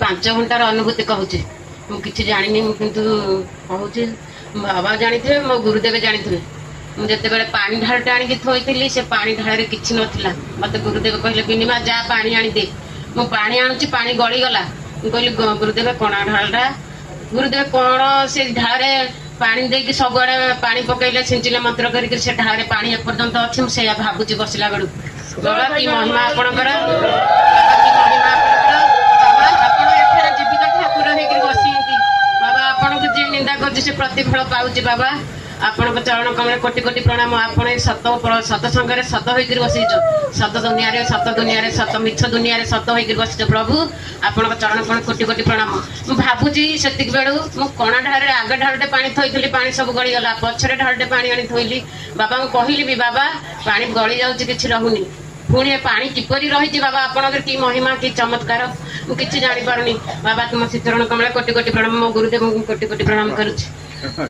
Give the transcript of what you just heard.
5 घंटार अनुभूति कहूँ मुझे जानी किंतु कहूँ बाबा जानी थे मो गुरुदेव जानी थे मुझे पानी ढालटा आनी थोड़ी से पानी ढाल किसी नाला मत गुरुदेव कहले बिनिमा जा पानी आनी दे मु पानी आणुची पानी गलीगला कहली गुरुदेव कण ढालटा गुरुदेव कौन से ढाल पानी देकी सबुआड़े पानी पकईले छिंचिले मंत्र करके से ढाल पानी एपर्यंत अच्छी मुझे भावुची बसला बेलू बाबा की महिमा आपणकर निंदा कर प्रतिफल पाऊँ बाबा आपण चरण कमल कोटि कोटि प्रणाम आपण सत सतसंग सत होकर बसीच सत दुनिया सत मिछ दुनिया सत होकर बसीच प्रभु आपण चरण कमल कोटि कोटि प्रणाम मु भावुची से बेलू मु कणा ढाल आगे ढालटे पानी थोड़ी पानी सब गलीगला पछरे ढालटे पानी आनी थोली बाबा को कहली भी बाबा पानी गली जाऊँच कि रहुनी पुणी पानी किपरि रही बाबा आपणकर की महिमा की चमत्कार मुझे जानी पारुनी बाबा तुम श्रीचरण कमल कोटि कोटि प्रणाम मो गुरुदेव कोटि कोटि प्रणाम करुच्ची।